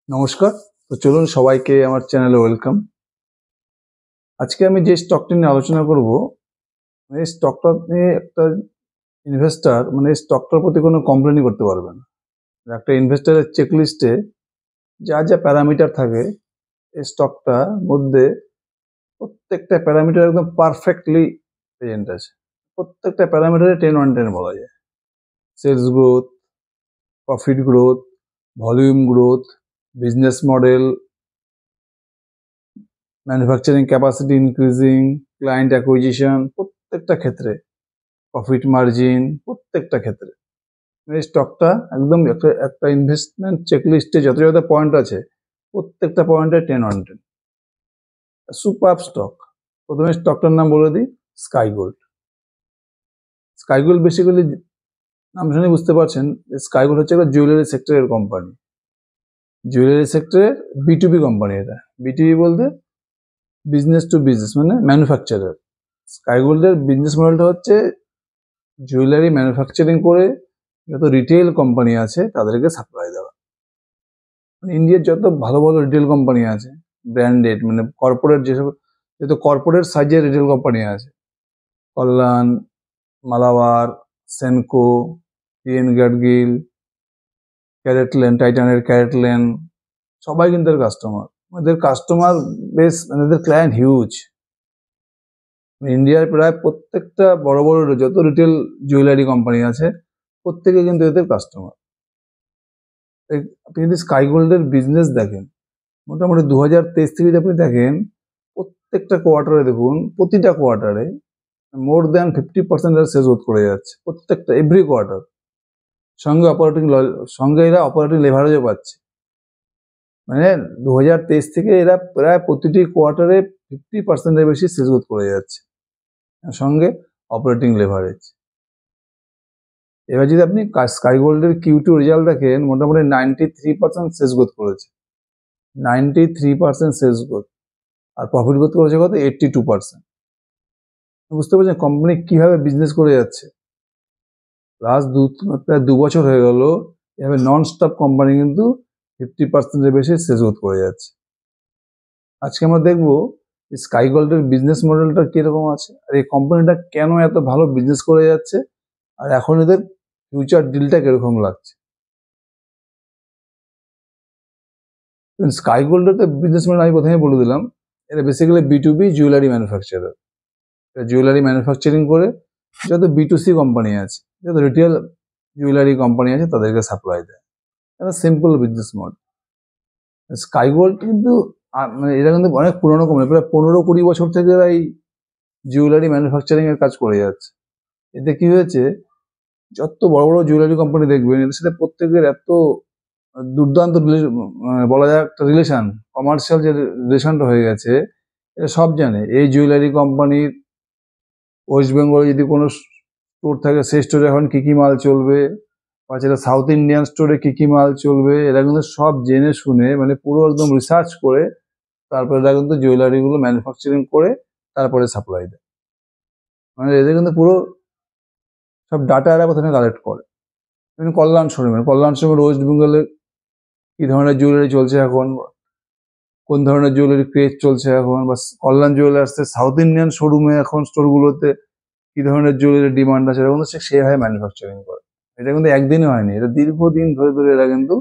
নমস্কার। তো চলুন সবাইকে আমার চ্যানেলে ওয়েলকাম। আজকে আমি যে স্টকটি নিয়ে আলোচনা করব, এই স্টকটা নিয়ে একটা ইনভেস্টর এই স্টকটার প্রতি কোনো কমপ্লেনই করতে পারবে না। একটা ইনভেস্টরের চেকলিস্টে যা যা প্যারামিটার থাকে এই স্টকটার মধ্যে প্রত্যেকটা প্যারামিটার একদম পারফেক্টলি প্রেজেন্ট আছে। প্রত্যেকটা প্যারামিটারে 10/10 বলা যায়। Sales growth, profit growth, volume growth, business model, manufacturing capacity increasing, client acquisition, প্রত্যেকটা ক্ষেত্রে প্রফিট মার্জিন, প্রত্যেকটা ক্ষেত্রে এই স্টকটা একদম একটা ইনভেস্টমেন্ট চেকলিস্টে যত যত পয়েন্ট আছে প্রত্যেকটা পয়েন্টে 10/10 সুপার স্টক। প্রথমে স্টকটার নাম বলে দিই, sky gold. Sky gold basically নাম শুনে বুঝতে পারছেন স্কাই গোল্ড হচ্ছে একটা জুয়েলারি সেক্টরের কোম্পানি। জুয়েলারি সেক্টরের B2B কোম্পানি। এটা B2B বলতে বিজনেস টু বিজনেস, মানে ম্যানুফ্যাকচারার। স্কাই গোল্ডের বিজনেস মডেলটা হচ্ছে জুয়েলারি ম্যানুফ্যাকচারিং করে যত রিটেল কোম্পানি আছে তাদেরকে সাপ্লাই দেওয়া। ইন্ডিয়ার যত ভালো ভালো রিটেল কোম্পানি আছে, ব্র্যান্ডেড মানে কর্পোরেট, যেসব যত কর্পোরেট সাইজের রিটেল কোম্পানি আছে, কল্যাণ, মালাবার, সেনকো, পিএন গ্যাডগিল, ক্যারেটল্যান্ড, টাইটানের ক্যারেটল্যান্ড, সবাই কিন্তু এর কাস্টমার। এদের কাস্টমার বেস মানে এদের ক্লায়েন্ট হিউজ। ইন্ডিয়ার প্রায় প্রত্যেকটা বড় বড় যত রিটেল জুয়েলারি কোম্পানি আছে প্রত্যেকে কিন্তু এদের কাস্টমার। আপনি যদি স্কাই গোল্ডের বিজনেস দেখেন, মোটামুটি 2023 থেকে যদি আপনি দেখেন, প্রত্যেকটা কোয়ার্টারে দেখুন, প্রতিটা কোয়ার্টারে মোর দ্যান 50% সেলস গ্রোথ করে যাচ্ছে, প্রত্যেকটা এভরি কোয়ার্টার। সঙ্গে এরা অপারেটিং লেভারেজও পাচ্ছে। মানে 2023 থেকে এরা প্রায় প্রতিটি কোয়ার্টারে 50% বেশি সেলস গ্রোথ করে যাচ্ছে, সঙ্গে অপারেটিং লেভারেজ। এবার যদি আপনি স্কাই গোল্ডের Q2 রেজাল্ট দেখেন, মোটামুটি 93% সেলস গ্রোথ করেছে, 93% সেলস গ্রোথ। আর প্রফিট গ্রোথ করেছে কত? 82%। বুঝতে পারছেন কোম্পানি কিভাবে বিজনেস করে যাচ্ছে। লাস্ট প্রায় 2 বছর হয়ে গেল এভাবে নন স্টপ কোম্পানি কিন্তু 50% বেশি সেলস গ্রোথ করে যাচ্ছে। আজকে আমরা দেখবো স্কাই গোল্ডের বিজনেস মডেলটা কিরকম আছে, আর এই কোম্পানিটা কেন এত ভালো বিজনেস করে যাচ্ছে, আর এখন এদের ফিউচার ডিলটা কিরকম লাগছে। স্কাই গোল্ডের বিজনেস মডেল আমি প্রথমে বলে দিলাম, এটা basically B2B jewellery manufacturer. Jewellery manufacturing করে যত B2C কোম্পানি আছে, যত রিটেল জুয়েলারি কোম্পানি আছে তাদেরকে সাপ্লাই দেয়। এটা simple business model. Sky gold কিন্তু মানে এটা কিন্তু অনেক পুরোনো কোম্পানি, প্রায় 15-20 বছর থেকে এরা এই জুয়েলারি ম্যানুফ্যাকচারিং এর কাজ করে যাচ্ছে। এতে কি হয়েছে, যত বড় বড় জুয়েলারি কোম্পানি দেখবেন এদের সাথে প্রত্যেকের এত দুর্দান্ত বলা যায় একটা রিলেশন, কমার্শিয়াল যে রিলেশনটা হয়ে গেছে। এটা সব জানে এই জুয়েলারি কোম্পানির ওয়েস্ট বেঙ্গলে যদি কোনো স্টোর থাকে সেই স্টোরে এখন কী কী মাল চলবে, বা সেটা সাউথ ইন্ডিয়ান স্টোরে কী কী মাল চলবে, এরা কিন্তু সব জেনে শুনে মানে পুরো একদম রিসার্চ করে তারপরে এরা কিন্তু জুয়েলারিগুলো ম্যানুফ্যাকচারিং করে তারপরে সাপ্লাই দেয়। মানে এদের কিন্তু পুরো সব ডাটা এরা প্রথমে কালেক্ট করে। কল্যাণ শোরুমের ওয়েস্ট বেঙ্গলে কী ধরনের জুয়েলারি চলছে এখন, কোন ধরনের জুয়েলারি ক্রেজ চলছে এখন, বা কল্যাণ জুয়েলার্সের সাউথ ইন্ডিয়ান শোরুমে এখন স্টোরগুলোতে কি ধরনের জুয়েলারি ডিমান্ড আছে, এরা কিন্তু সেভাবে ম্যানুফ্যাকচারিং করে। এটা কিন্তু একদিনই হয়নি, এটা দীর্ঘদিন ধরে ধরে এরা কিন্তু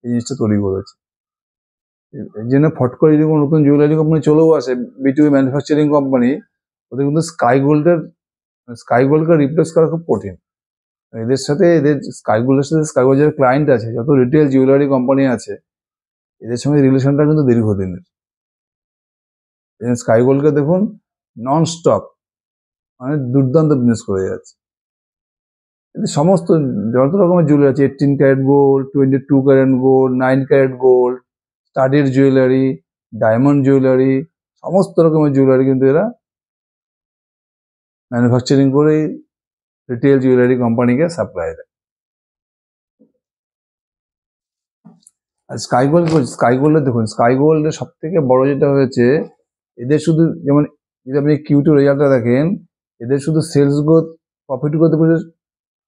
এই জিনিসটা তৈরি করেছে। এই জন্য ফট করে যদি কোনো নতুন জুয়েলারি কোম্পানি চলেও আসে, B2B ম্যানুফ্যাকচারিং কোম্পানি, ওদের কিন্তু স্কাই গোল্ডকে রিপ্লেস করা খুব কঠিন। এদের সাথে স্কাই গোল্ডের ক্লায়েন্ট আছে, যত রিটেল জুয়েলারি কোম্পানি আছে এদের সঙ্গে রিলেশনটা কিন্তু দীর্ঘদিনের। স্কাই গোল্ডকে দেখুন নন স্টপ মানে দুর্দান্ত বিজনেস করে যাচ্ছে। সমস্ত যত রকমের জুয়েলারি আছে, 18 carat gold, 22 carat gold, 9 carat gold, studded jewellery, diamond jewellery, সমস্ত রকমের জুয়েলারি কিন্তু এরা ম্যানুফ্যাকচারিং করে রিটেল জুয়েলারি কোম্পানিকে সাপ্লাই দেয়। আর স্কাই গোল্ডে দেখুন, স্কাই গোল্ডের সব থেকে বড় যেটা হয়েছে, এদের শুধু যেমন যদি আপনি Q2 রেজাল্টটা দেখেন, এদের শুধু সেলস গ্রোথ, প্রফিট গ্রোথ,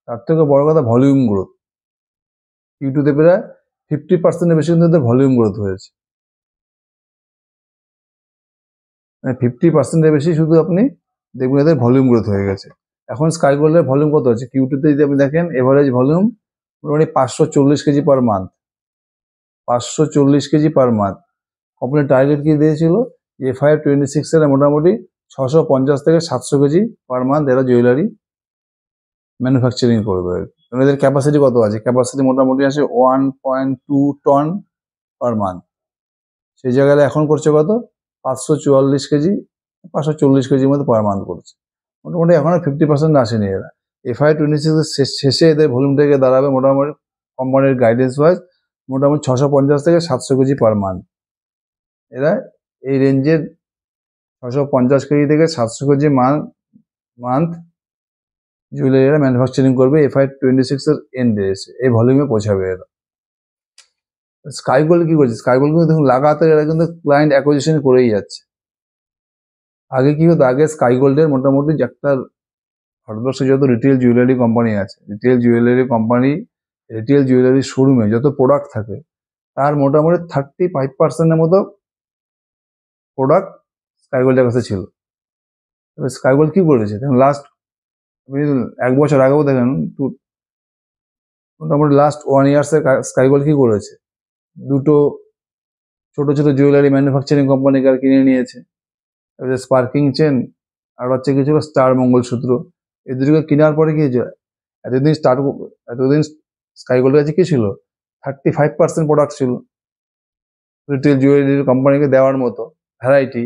তার থেকে বড় কথা ভলিউম গ্রোথ। Q2 তে প্রায় 50% বেশি কিন্তু এদের ভলিউম গ্রোথ হয়েছে। 50% বেশি শুধু আপনি দেখবেন এদের ভলিউম গ্রোথ হয়ে গেছে। এখন স্কাই গোল্ডের ভলিউম কত আছে Q2 তে যদি আপনি দেখেন, এভারেজ ভলিউম মোটামুটি 540 KG per month. 540 KG per month. Company target কি দিয়েছিল যে FY26 এর মোটামুটি 650 থেকে 700 কেজি পার মান্থ এরা জুয়েলারি ম্যানুফ্যাকচারিং করবে। কারণ এদের ক্যাপাসিটি কত আছে? ক্যাপাসিটি মোটামুটি আছে 1.2 টন পার মান্থ। সেই জায়গায় এখন করছে কত? 544 কেজি, 540 কেজির মতো পার মান্থ করছে। মোটামুটি এখনো 50% আসেনি এরা। FY26 এর শেষে এদের ভলিউমটাকে দাঁড়াবে মোটামুটি কোম্পানির গাইডেন্স ওয়াইজ মোটামুটি 650 থেকে 700 কেজি পার মান্থ। এরা এই রেঞ্জের 650 কেজি থেকে 700 কেজি মান্থ জুয়েলারি এরা ম্যানুফ্যাকচারিং করবে FY26 এর এন্ডে এসে, এই ভলিউমে পৌঁছাবে এরা। স্কাই গোল্ড কি করছে? স্কাই গোল্ড কিন্তু দেখুন লাগাতার এরা কিন্তু ক্লায়েন্ট অ্যাকুইজিশন করেই যাচ্ছে। আগে কি হতো? আগে স্কাই গোল্ডের মোটামুটি একটা ভারতবর্ষে যত রিটেল জুয়েলারি কোম্পানি আছে, রিটেল জুয়েলারি শোরুমে যত প্রোডাক্ট থাকে তার মোটামুটি 35% মতো প্রোডাক্ট স্কাই গোল্ডের কাছে ছিল। তবে স্কাই গোল্ড কি করেছে দেখুন, লাস্ট 1 বছর আগেও দেখেন মোটামুটি লাস্ট 1 ইয়ার্সে স্কাই গোল্ড কি করেছে? দুটো ছোট ছোট জুয়েলারি ম্যানুফ্যাকচারিং কোম্পানিকে কিনে নিয়েছে। স্পার্কিং চেন আর হচ্ছে কি ছিল স্টার মঙ্গলসূত্র। এই দুটোকে কেনার পরে কি হয়েছে? এতদিন স্কাই গোল্ডের কাছে কি ছিল? 35% প্রোডাক্ট ছিল রিটেল জুয়েলারি কোম্পানিকে দেওয়ার মতো ভ্যারাইটি।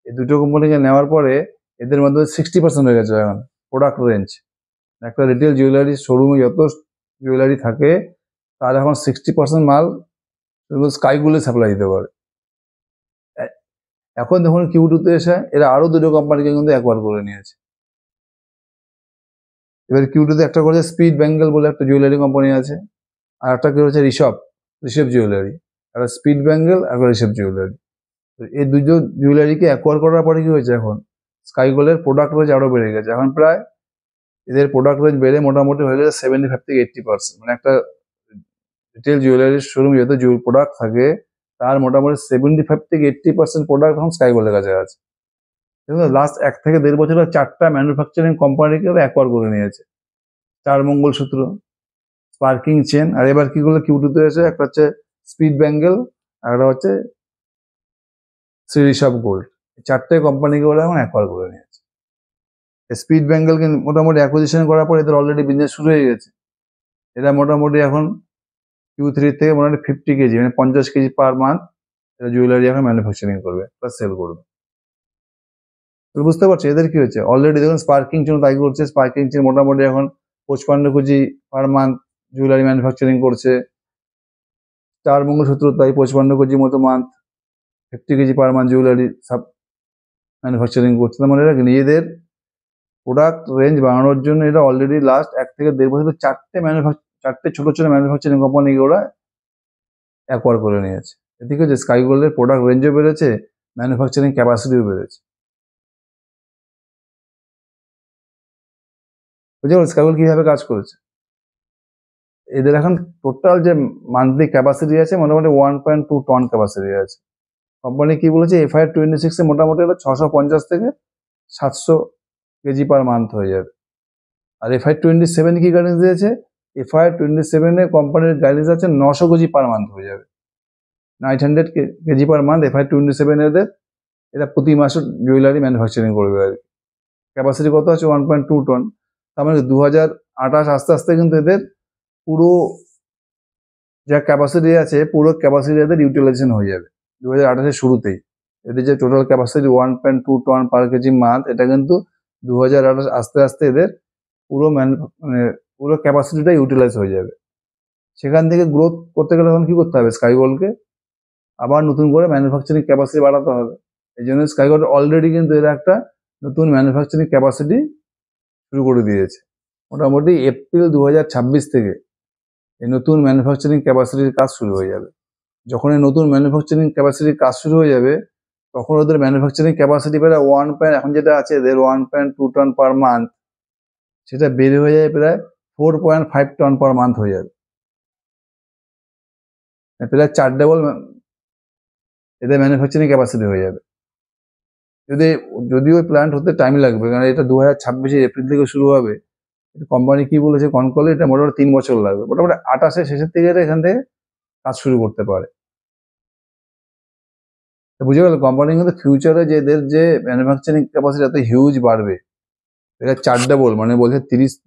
এই দুটো কোম্পানিকে নেওয়ার পরে এদের মধ্যে 60% হয়ে গেছে এখন প্রোডাক্ট রেঞ্জ। একটা রিটেল জুয়েলারি শোরুমে যত জুয়েলারি থাকে তার এখন 60% মাল স্কাই গোল্ডে সাপ্লাই দিতে পারে। এখন দেখুন Q2 তে এসে এরা আরো দুটো কোম্পানিকে কিন্তু অ্যাকোয়ার করে নিয়েছে। এবার Q2 তে একটা করেছে স্পিড বেঙ্গল বলে একটা জুয়েলারি কোম্পানি আছে, আর একটা কি হচ্ছে ঋষভ জুয়েলারি। একটা স্পিড বেঙ্গল আর ঋষভ জুয়েলারি। এই দুটো জুয়েলারিকে অ্যাকোয়ার করার পরে কি হয়েছে? এখন স্কাই গোল্ডের প্রোডাক্ট রেঞ্জ আরো বেড়ে গেছে। এখন প্রায় এদের প্রোডাক্ট রেঞ্জ বেড়ে মোটামুটি হয়ে গেছে 75 থেকে 80%। মানে একটা রিটেল জুয়েলারির শোরুম যত প্রোডাক্ট থাকে তার মোটামুটি 75 থেকে 80% প্রোডাক্ট এখন স্কাই গোল্ডের কাছে আছে। লাস্ট 1 থেকে 1.5 বছরে 4টা ম্যানুফ্যাকচারিং কোম্পানিকে অ্যাকোয়ার করে নিয়েছে। স্টার মঙ্গলসূত্র, স্পার্কিং চেন, আর এবার কি করলো Q2 তে এসে একটা হচ্ছে স্পিড বেঙ্গল আর একটা হচ্ছে শ্রী ঋষভ গোল্ড। 4টে কোম্পানিকে ওরা এখন অ্যাকোয়ার করে নিয়েছে। স্পিড বেঙ্গলকে মোটামুটি অ্যাকুইজিশন করার পর এদের অলরেডি বিজনেস শুরু হয়ে গেছে। এরা মোটামুটি এখন Q3 থেকে মোটামুটি 50 কেজি মানে 50 কেজি পার মান্থ এরা জুয়েলারি এখন ম্যানুফ্যাকচারিং করবে প্লাস সেল করবে। বুঝতে পারছি এদের কি হচ্ছে? অলরেডি দেখুন স্পার্কিং চেন তাই করছে। স্পার্কিং চেন মোটামুটি এখন 55 KG per month jewellery manufacturing করছে। স্টার মঙ্গলসূত্র তাই 55 কেজি মতো month, 50 KG per month jewellery সব ম্যানুফ্যাকচারিং করছে। তার মানে এরা নিজেদের প্রোডাক্ট রেঞ্জ বাড়ানোর জন্য এটা অলরেডি লাস্ট 1 থেকে 1.5 বছরে 4টে ছোট ছোট ম্যানুফ্যাকচারিং কোম্পানিকে ওরা অ্যাকোয়ার করে নিয়েছে। এদিকে যে স্কাই গোল্ডের প্রোডাক্ট রেঞ্জও বেড়েছে, ম্যানুফ্যাকচারিং ক্যাপাসিটিও বেড়েছে। বুঝতে পারছি স্কাই গোল্ড কিভাবে কাজ করেছে? এদের এখন টোটাল যে মান্থলি ক্যাপাসিটি আছে মোটামুটি 1.2 টন ক্যাপাসিটি আছে। কোম্পানি কি বলেছে FY26 এ মোটামুটি 650 থেকে 700 কেজি পার মান্থ হয়ে যাবে। আর FY27 কি গাইডেন্স দিয়েছে? FY27 এ কোম্পানির গাইডেন্স আছে 900 কেজি পার মান্থ হয়ে যাবে। 900 কেজি পার মান্থ FY27 এদের এরা প্রতি মাসে জুয়েলারি ম্যানুফ্যাকচারিং করবে আর কি। ক্যাপাসিটি কত আছে? 1.2 টন। তার মানে 2028 আস্তে আস্তে কিন্তু এদের পুরো যা ক্যাপাসিটি আছে পুরো ক্যাপাসিটি এদের ইউটিলাইজেশন হয়ে যাবে 2028 এর শুরুতেই। এদের যে total capacity 1.2 ton per KG month, এটা কিন্তু 2028 আস্তে আস্তে এদের পুরো পুরো ক্যাপাসিটিটা ইউটিলাইজ হয়ে যাবে। সেখান থেকে গ্রোথ করতে গেলে তখন কি করতে হবে? স্কাই গোল্ডকে আবার নতুন করে ম্যানুফ্যাকচারিং ক্যাপাসিটি বাড়াতে হবে। এই জন্য স্কাই গোল্ড অলরেডি কিন্তু এরা একটা নতুন ম্যানুফ্যাকচারিং ক্যাপাসিটি শুরু করে দিয়েছে। মোটামুটি এপ্রিল 2026 থেকে এই নতুন ম্যানুফ্যাকচারিং ক্যাপাসিটির কাজ শুরু হয়ে যাবে। যখন এই নতুন ম্যানুফ্যাকচারিং ক্যাপাসিটির কাজ শুরু হয়ে যাবে তখন ওদের ম্যানুফ্যাকচারিং ক্যাপাসিটি প্রায় এখন যেটা আছে এদের 1.2 টন পার মান্থ, সেটা বেড়ে হয়ে যাবে প্রায় 4.5 টন পার মান্থ হয়ে যাবে। প্রায় 4 ডাবল এদের ম্যানুফ্যাকচারিং ক্যাপাসিটি হয়ে যাবে। যদিও প্ল্যান্ট হতে টাইম লাগবে, কারণ এটা 2026 এপ্রিল থেকে শুরু হবে। কোম্পানি কি বলেছে কনকলে, এটা মোটামুটি 3 বছর লাগবে। মোটামুটি 28 শেষের থেকে এখান থেকে কাজ শুরু করতে পারে। বুঝে গেল, কোম্পানি কিন্তু ফিউচারে যে এদের যে ম্যানুফ্যাকচারিং ক্যাপাসিটি এত হিউজ বাড়বে, এটা 4 ডাবল, মানে বলছে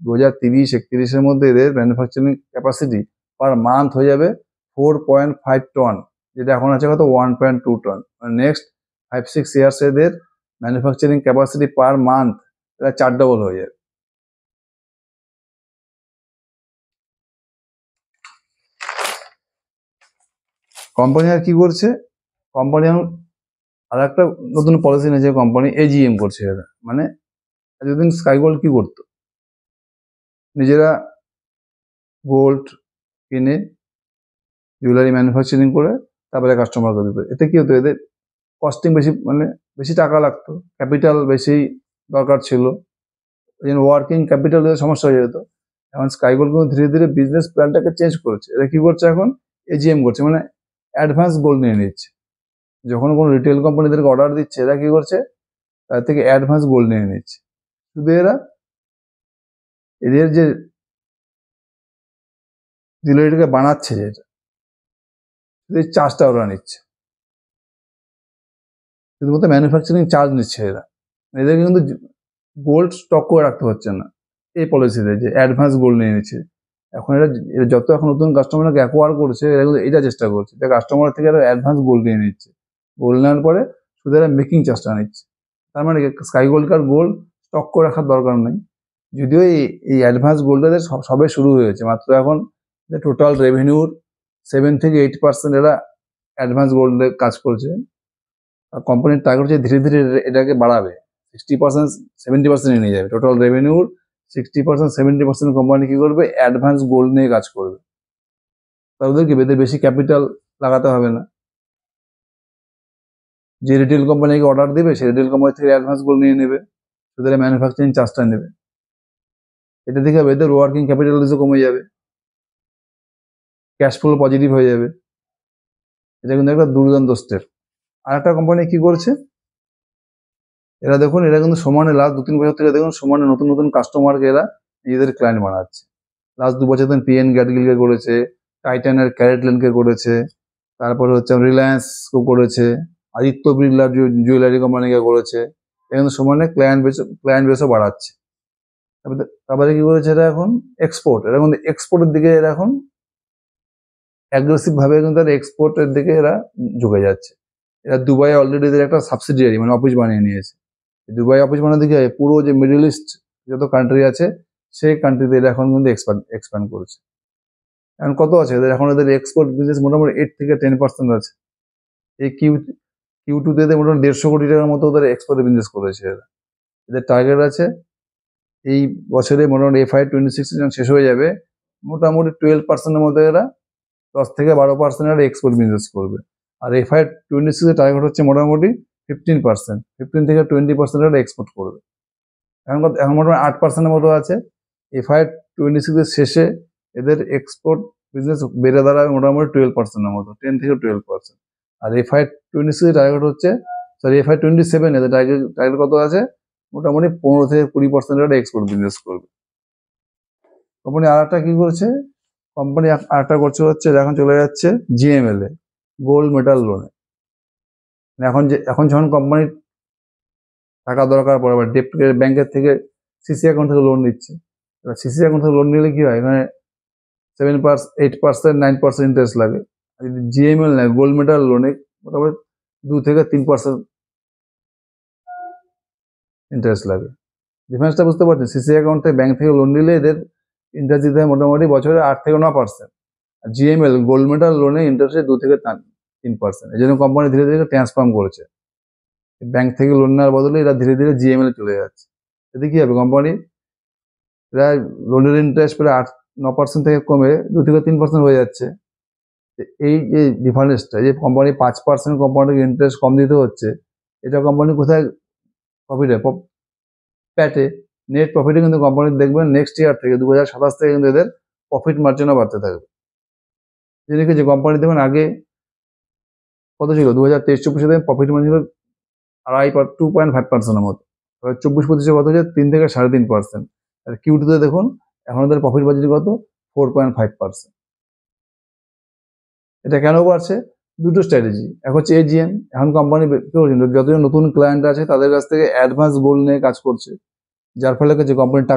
2030-31 মধ্যে এদের ম্যানুফ্যাকচারিং ক্যাপাসিটি পার মান্থ হয়ে যাবে 4.5 টন, যেটা এখন আছে কত 1.2 টন। মানে নেক্সট 5-6 ইয়ার্স এদের ম্যানুফ্যাকচারিং ক্যাপাসিটি পার মান্থ এটা 4 ডাবল হয়ে যাবে। কোম্পানি আর কি করছে, কোম্পানি আর একটা নতুন পলিসি নিয়েছে কোম্পানি, এজিএম করছে এরা। মানে এতদিন স্কাই গোল্ড কি করতো, নিজেরা গোল্ড কিনে জুয়েলারি ম্যানুফ্যাকচারিং করে তারপরে কাস্টমারকে দিত। এতে কি হতো, এদের কস্টিং বেশি, মানে বেশি টাকা লাগতো, ক্যাপিটাল বেশি দরকার ছিল, ওই জন্য ওয়ার্কিং ক্যাপিটালের সমস্যা হয়ে যেত। এখন স্কাই গোল্ড কিন্তু ধীরে ধীরে বিজনেস প্ল্যানটাকে চেঞ্জ করেছে। এরা কি করছে এখন, এজিএম করছে, মানে অ্যাডভান্স গোল্ড নিয়ে নিচ্ছে। যখন কোনো রিটেল কোম্পানিদেরকে অর্ডার দিচ্ছে, এরা কি করছে, তার থেকে অ্যাডভান্স গোল্ড নিয়ে নিচ্ছে। শুধু এদের যে জুয়েলারিটাকে বানাচ্ছে, যেটা এদের চার্জটা ওরা নিচ্ছে, শুধুমাত্র ম্যানুফ্যাকচারিং চার্জ নিচ্ছে এরা। এদেরকে কিন্তু গোল্ড স্টক করে রাখতে হচ্ছে না এই পলিসিতে, যে অ্যাডভান্স গোল্ড নিয়ে নিচ্ছে। এখন এরা যত এখন নতুন কাস্টমারকে অ্যাকোয়ার করছে, এরা কিন্তু এটা চেষ্টা করছে যে কাস্টমার থেকে এরা অ্যাডভান্স গোল্ড নিয়ে নিচ্ছে। গোল্ড নেওয়ার পরে শুধু এরা মেকিং চার্জটা নিচ্ছে। তার মানে স্কাই গোল্ডকার গোল্ড স্টক করে রাখার দরকার নেই। যদিও এই অ্যাডভান্স গোল্ডের সবে শুরু হয়েছে মাত্র, এখন টোটাল রেভিনিউর 7-8% এরা অ্যাডভান্স গোল্ডে কাজ করছে। আর কোম্পানির টার্গেট হচ্ছে ধীরে ধীরে এটাকে বাড়াবে, 60%-70% নিয়ে যাবে। টোটাল রেভিনিউর 60%-70% কোম্পানি কি করবে, অ্যাডভান্স গোল্ড নিয়ে কাজ করবে। তাদেরকে এদের বেশি ক্যাপিটাল লাগাতে হবে না। যে রিটেল কোম্পানিকে অর্ডার দেবে, সেই রিটেল কোম্পানি থেকে অ্যাডভান্স গোল্ড নিয়ে নেবে, তাদের ম্যানুফ্যাকচারিং চার্জটা নেবে। এটা থেকে এদের ওয়ার্কিং ক্যাপিটাল কমে যাবে, ক্যাশ ফ্লো পজিটিভ হয়ে যাবে। এটা কিন্তু একটা দুর্দান্ত স্টেপ। আর একটা কোম্পানি কি করছে, এরা দেখুন, এরা কিন্তু সমানে লাস্ট 2-3 বছর থেকে দেখুন সমানে নতুন নতুন কাস্টমারকে এরা নিজেদের ক্লায়েন্ট বানাচ্ছে। লাস্ট 2 বছর ধরে পিএন গ্যাডগিলকে করেছে, টাইটানের ক্যারেটলেনকে করেছে, তারপরে হচ্ছে রিলায়েন্স করেছে, আদিত্য বিড়লার জুয়েলারি কোম্পানিকে করেছে। এখানে সমানে ক্লায়েন্ট বেসও বাড়াচ্ছে। তারপরে কি করেছে এরা এখন, এক্সপোর্ট। এরা কিন্তু এক্সপোর্টের দিকে এরা এখন অ্যাগ্রেসিভ ভাবে কিন্তু এরা এক্সপোর্টের দিকে এরা ঝুঁকে যাচ্ছে। এরা দুবাই অলরেডি এদের একটা সাবসিডিয়ারি, মানে অফিস বানিয়ে নিয়েছে। দুবাই অফিস বানাতে দিকে পুরো যে মিডল ইস্ট যত কান্ট্রি আছে, সেই কান্ট্রিতে এরা এখন কিন্তু এক্সপ্যান্ড করেছে। এখন কত আছে এদের, এখন এদের এক্সপোর্ট বিজনেস মোটামুটি 8-10% আছে। এই Q2 তে মোটামুটি 150 কোটি টাকার মতো ওদের এক্সপোর্টের বিজনেস করেছে এরা। এদের টার্গেট আছে এই বছরে মোটামুটি FY26 শেষ হয়ে যাবে, মোটামুটি 12%-এর মধ্যে এরা 10-12% এরা এক্সপোর্ট বিজনেস করবে। আর FY26 এর টার্গেট হচ্ছে মোটামুটি 15%, 15-20% এরা এক্সপোর্ট করবে। এখন মোটামুটি 8%-এর মতো আছে। FY26 এর শেষে এদের এক্সপোর্ট বিজনেস বেড়ে দাঁড়াবে মোটামুটি 12%-এর মতো, 10-12%। আর FY26 এর টার্গেট হচ্ছে, FY27 এদের টার্গেট কত আছে, মোটামুটি 15-20% এরা এক্সপোর্ট বিজনেস করবে। কোম্পানি আর একটা কি করছে, কোম্পানি আরেকটা করছে হচ্ছে এখন চলে যাচ্ছে GML এ, গোল্ড মেটাল লোনে। এখন যখন কোম্পানির টাকা দরকার পড়ে, আবার ডেপ্ট ব্যাংকের থেকে সিসি অ্যাকাউন্ট থেকে লোন নিচ্ছে। এবার সিসি অ্যাকাউন্ট থেকে লোন নিলে কি হয়, এখানে 7%, 8%, 9% ইন্টারেস্ট লাগে। আর যদি GML নেয়, গোল্ড মেটাল লোনে, মোটামুটি 2-3% ইন্টারেস্ট লাগে। ডিফারেন্সটা বুঝতে পারছেন, সিসি অ্যাকাউন্ট থেকে ব্যাংক থেকে লোন নিলে এদের ইন্টারেস্ট দিতে হয় মোটামুটি বছরে 8-9%। আর GML গোল্ড মেটাল লোনে ইন্টারেস্ট 2-3%। এই জন্য কোম্পানি ধীরে ধীরে ট্রান্সফর্ম করেছে, ব্যাংক থেকে লোন নেওয়ার বদলে এরা ধীরে ধীরে GML চলে যাচ্ছে। এতে কি হবে, কোম্পানি এরা লোনের ইন্টারেস্ট প্রায় 8-9% থেকে কমে 2-3% হয়ে যাচ্ছে। এই যে ডিফারেন্সটা, যে কোম্পানি 5% কোম্পানিকে ইন্টারেস্ট কম দিতে হচ্ছে, এটা কোম্পানি কোথায় প্রফিটে, প্যাটে, নেট প্রফিটে কিন্তু কোম্পানি দেখবেন নেক্সট ইয়ার থেকে 2027 থেকে কিন্তু এদের প্রফিট মার্জিনও বাড়তে থাকবে। যে রেখেছে কোম্পানি দেখুন আগে কত ছিল 2023-24 প্রফিট মার্জিন 2.5%-এর মতো। এবার 24-25 কত হচ্ছে 3 থেকে 3.5%। আর কিউটিতে দেখুন এখন ওদের প্রফিট মার্জিন কত 4.5%। এটা কেন বাড়ছে? দুটো স্ট্র্যাটেজি। এক হচ্ছে এজিএম, এখন কোম্পানি যতজন নতুন ক্লায়েন্ট আছে তাদের কাছ থেকে অ্যাডভান্স গোল্ড নিয়ে কাজ করছে, যার ফলে যে কোম্পানির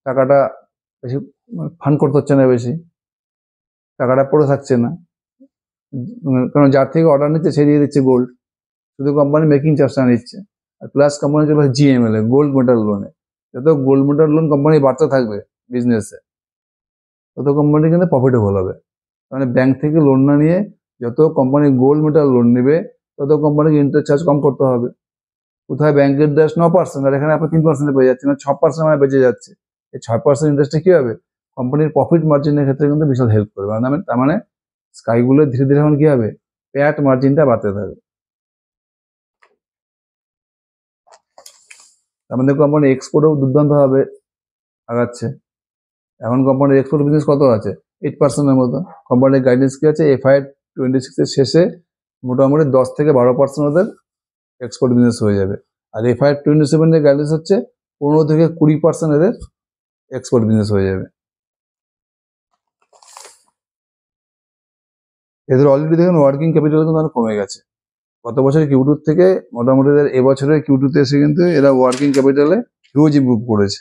টাকাটা বেশি ফান্ড করতে হচ্ছে না, বেশি টাকাটা পড়ে থাকছে না, কারণ যার থেকে অর্ডার নিচ্ছে সে দিয়ে দিচ্ছে গোল্ড, শুধু কোম্পানি মেকিং চার্জটা নিচ্ছে। আর প্লাস কোম্পানি চলে জিএমএল এ গোল্ড মেটাল লোনে। যত গোল্ড মেটাল লোন কোম্পানি বাড়তে থাকবে বিজনেসে, তত কোম্পানি কিন্তু প্রফিটেবল হবে। মানে ব্যাংক থেকে লোন না নিয়ে যত কোম্পানি গোল্ড মেটাল লোন নেবে তত কোম্পানিকে ইন্টারেস্ট চার্জ কম করতে হবে। কোথায় ব্যাংকের ইন্টারেস্ট 9%, আর এখানে আপনি 3% পেয়ে যাচ্ছেন, 6% মানে বেঁচে যাচ্ছে। এই 6% ইন্টারেস্টে কি হবে? কোম্পানির প্রফিট মার্জিনের ক্ষেত্রে কিন্তু বিশাল হেল্প করবে। তার মানে স্কাইগুলো ধীরে ধীরে এখন কি হবে, প্যাট মার্জিনটা বাড়তে থাকবে। আমাদের কোম্পানি এক্সপোর্টও দুর্দান্তভাবে আগাচ্ছে। এখন কোম্পানির এক্সপোর্ট বিজনেস কত আছে? 8%-এর মতো। কোম্পানির গাইডেন্স কি আছে? FY26-এর শেষে মোটামুটি 10-12% ওদের এক্সপোর্ট বিজনেস হয়ে যাবে। আর FY27-এর গাইডেন্স হচ্ছে 15-20% এদের এক্সপোর্ট বিজনেস হয়ে যাবে। এদের অলরেডি দেখুন ওয়ার্কিং ক্যাপিটাল কিন্তু অনেক কমে গেছে গত বছরের কিউটুর থেকে। মোটামুটি এদের এবছরের কিউটুতে এসে কিন্তু এরা ওয়ার্কিং ক্যাপিটালে হিউজ ইমপ্রুভ করেছে।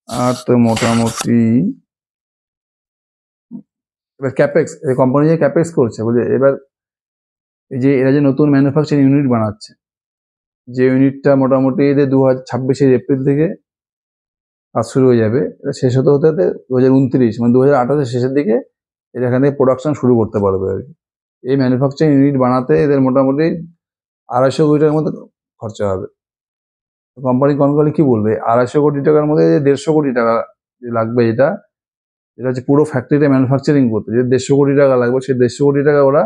আর তো মোটামুটি এবার ক্যাপেক্স, এই কোম্পানি যে ক্যাপেক্স করছে বলে, এবার এই যে এরা যে নতুন ম্যানুফ্যাকচারিং ইউনিট বানাচ্ছে, যে ইউনিটটা মোটামুটি এদের 2026-এর এপ্রিল থেকে কাজ শুরু হয়ে যাবে, এটা শেষ হতে হতে 2029 মানে 2028-এর শেষের দিকে এরা এখানে প্রোডাকশন শুরু করতে পারবে আর কি। এই ম্যানুফ্যাকচারিং ইউনিট বানাতে এদের মোটামুটি 250 কোটি টাকার মতো খরচা হবে। কোম্পানি কনকলি কি বলবে, 250 কোটি টাকার মধ্যে 150 কোটি টাকা লাগবে, এটা হচ্ছে পুরো ফ্যাক্টরিতে ম্যানুফ্যাকচারিং করতে। যে 150 কোটি টাকা লাগবে, সেই 150 কোটি টাকা ওরা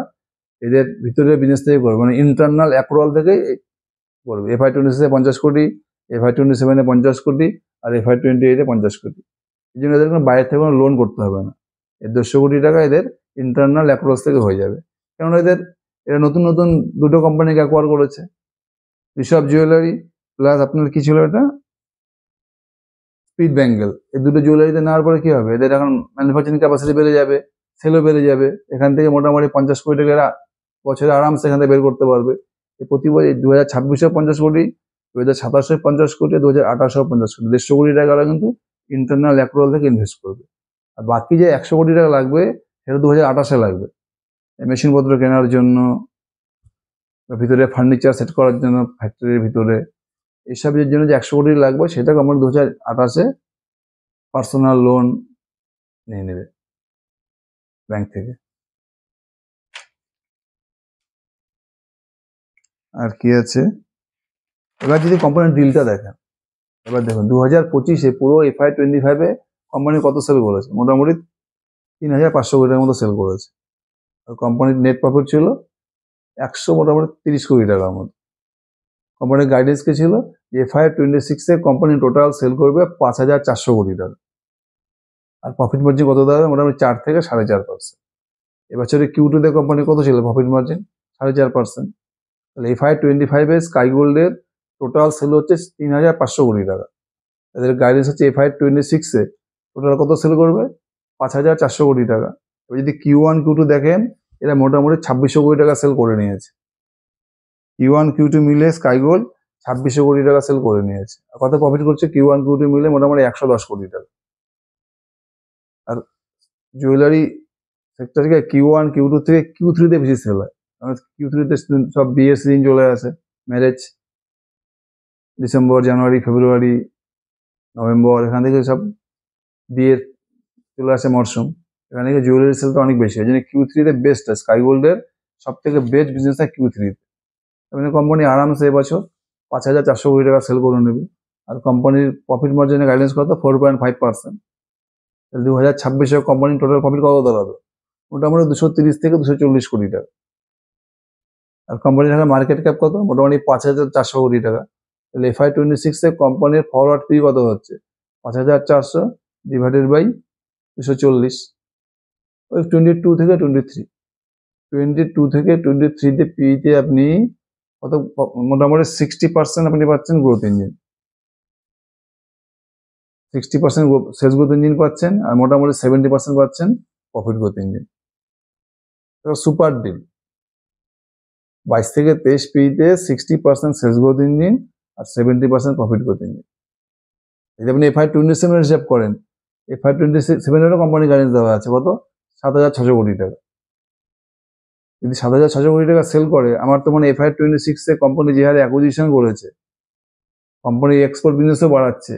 এদের ভিতরে বিজনেস থেকে করবে, মানে ইন্টারনাল অ্যাপ্রুভাল থেকে করবে। FY26-এ 50 কোটি, FY27-এ 50 কোটি, আর FY28-এ 50 কোটি। এই জন্য এদের কোনো বাইরে থেকে কোনো লোন করতে হবে না। এই 150 কোটি টাকা এদের ইন্টারনাল অ্যাপ্রোচ থেকে হয়ে যাবে। কেননা এরা নতুন নতুন দুটো কোম্পানিকে অ্যাকোয়ার করেছে, ঋষভ জুয়েলারি প্লাস আপনার কি ছিল এটা, স্পিড ব্যাঙ্গেল। এই দুটো জুয়েলারিতে নেওয়ার পরে কি হবে, এদের এখন ম্যানুফ্যাকচারিং ক্যাপাসিটি বেড়ে যাবে, সেলও বেড়ে যাবে। এখান থেকে মোটামুটি 50 কোটি টাকা বছরে আরামসে এখান থেকে বের করতে পারবে। প্রতি বছর 2026-এও 50 কোটি, 2027-এও 50 কোটি, 2028-এও 50 কোটি, 150 কোটি টাকা কিন্তু ইন্টারনাল অ্যাপ্রুভাল থেকে ইনভেস্ট করবে। আর বাকি যে 100 কোটি টাকা লাগবে সেটা 2028-এ লাগবে, মেশিনপত্র কেনার জন্য, ভিতরে ফার্নিচার সেট করার জন্য ফ্যাক্টরির ভিতরে, এইসবের জন্য যে 100 কোটি লাগবে সেটা আমরা 2028-এ পার্সোনাল লোন নিয়ে নেবে ব্যাংক থেকে। আর কি আছে, এবার যদি কোম্পানির ডিলটা দেখেন, এবার দেখুন 2025-এ পুরো FY25-এ কোম্পানি কত সেল করেছে, মোটামুটি 3500 কোটি টাকার মতো সেল করেছে। আর কোম্পানির নেট প্রফিট ছিল মোটামুটি 30 কোটি টাকার মতো। কোম্পানির গাইডেন্স কি ছিল, FY26-এ কোম্পানি টোটাল সেল করবে 5400 কোটি টাকা, আর প্রফিট মার্জিন কত দাঁড়াবে, মোটামুটি 4 থেকে 4.5%। এবছরে Q2-তে কোম্পানি কত ছিল প্রফিট মার্জিন, 4.5%। তাহলে FY25-এ স্কাই গোল্ডের টোটাল সেল হচ্ছে 3500 কোটি টাকা। এদের গাইডেন্স হচ্ছে FY26-এ টোটাল কত সেল করবে, 5400 কোটি টাকা। এবার যদি Q1 Q2 দেখেন, এরা মোটামুটি 2600 কোটি টাকা সেল করে নিয়েছে। Q1 Q2 মিলে স্কাই গোল্ড 2600 কোটি টাকা সেল করে নিয়েছে। আর কত প্রফিট করছে Q1 Q2 মিলে, মোটামুটি 110 কোটি টাকা। আর জুয়েলারি সেক্টরকে Q1 Q2 থেকে Q3-তে বেশি সেল হয়, কারণ Q3-তে সব বিয়ের সিজন চলে আসে, ম্যারেজ, ডিসেম্বর, জানুয়ারি, ফেব্রুয়ারি, নভেম্বর, এখান থেকে সব বিয়ের চলে আসে মরশুম, এখান থেকে জুয়েলারি সেলটা অনেক বেশি। ওই জন্য Q3-তে বেস্ট হয়, স্কাই গোল্ডের সব থেকে বেস্ট বিজনেস হয় Q3-তে। মানে কোম্পানি আরামসে এবছর 5400 কোটি টাকা সেল করে নেবে। আর কোম্পানির প্রফিট মার্জিনের গাইডেন্স কত, 4.5%। 2026-এ কোম্পানির টোটাল প্রফিট কত দাঁড়াবে, মোটামুটি 230 থেকে 240 কোটি টাকা। আর কোম্পানির এখন মার্কেট ক্যাপ কত, মোটামুটি 5400 কোটি টাকা। তাহলে FY26-এ কোম্পানির ফরওয়ার্ড পি কত হচ্ছে, 5400 ডিভাইডেড বাই 240, ওই 22 থেকে 23, 22 থেকে 23-তে পিতে আপনি কত মোটামুটি 60% আপনি পাচ্ছেন growth engine, 60% sales growth engine পাচ্ছেন, আর মোটামুটি 70% পাচ্ছেন profit growth engine. Super deal. 22 থেকে 23 পিতে 60% সেলস গ্রোথ ইঞ্জিন আর 70% প্রফিট গ্রোথ ইঞ্জিন। যদি আপনি FY27 হিসাব করেন, FY27 কোম্পানি গাইডেন্স দেওয়া আছে কত, 7,600 কোটি টাকা। যদি 7,600 কোটি টাকা সেল করে, আমার তো মানে FY26-এ কোম্পানি যে হারে অ্যাকুইজিশন করেছে, কোম্পানি এক্সপোর্ট বিজনেসও বাড়াচ্ছে,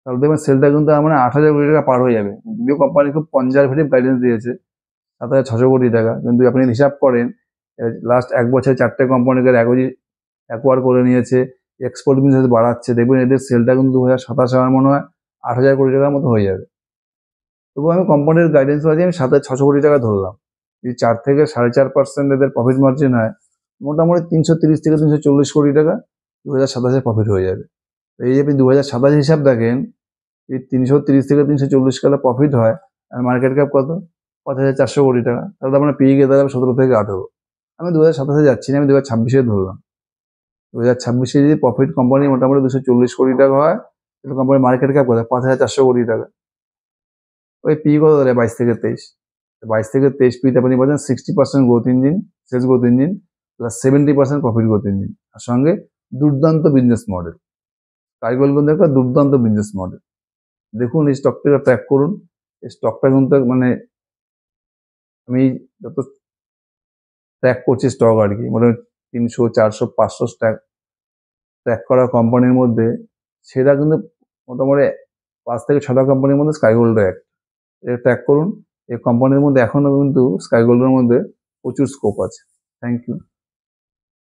তাহলে দেখবেন সেলটা কিন্তু মানে 8,000 কোটি টাকা পার হয়ে যাবে। যদিও কোম্পানি খুব কনজারভেটিভ গাইডেন্স দিয়েছে 7,600 কোটি টাকা, কিন্তু আপনি হিসাব করেন লাস্ট 1 বছরে 4টে কোম্পানিকে অ্যাকোয়ার করে নিয়েছে, এক্সপোর্ট বিজনেস বাড়াচ্ছে, দেখবেন এদের সেলটা কিন্তু 2027 আমার মনে হয় 8,000 কোটি টাকার মতো হয়ে যাবে। তবু আমি কোম্পানির গাইডেন্স আছে, আমি 7,600 কোটি টাকা ধরলাম। যদি 4 থেকে 4.5% এদের প্রফিট মার্জিন হয়, মোটামুটি 330 থেকে 340 কোটি টাকা 2027 প্রফিট হয়ে যাবে। এই আপনি 2027 হিসাব দেখেন, এই 330 থেকে 340 কালা প্রফিট হয়, আর মার্কেট ক্যাপ কত, 5,400 কোটি টাকা, তাহলে আপনার পেয়ে গিয়ে দাঁড়াবে 17 থেকে 18। আমি 2027 যাচ্ছি না, আমি 2026 ধরলাম। 2026 যদি প্রফিট কোম্পানি মোটামুটি 240 কোটি টাকা হয়, তাহলে কোম্পানির মার্কেট ক্যাপ কত, 5,400 কোটি টাকা। ওই পি কত ধরে 22 থেকে 23, 22 থেকে 23 পিতে আপনি পাচ্ছেন 60% growth engine, sales growth engine plus 70% profit growth engine, আর সঙ্গে দুর্দান্ত বিজনেস মডেল। স্কাইগোল কিন্তু একটা দুর্দান্ত বিজনেস মডেল। দেখুন এই স্টকটাকে ট্র্যাক করুন, এই স্টকটা কিন্তু মানে আমি যত ট্র্যাক করছি স্টক আর কি, মোটামুটি 300, 400, 500 স্টক ট্র্যাক করা কোম্পানির মধ্যে সেটা কিন্তু মোটামুটি 5 থেকে 6টা কোম্পানির মধ্যে স্কাইগোল্ডও একটা। এটা ট্র্যাক করুন, এই কোম্পানির মধ্যে এখনো কিন্তু স্কাইগোল্ডের মধ্যে প্রচুর স্কোপ আছে। Thank you.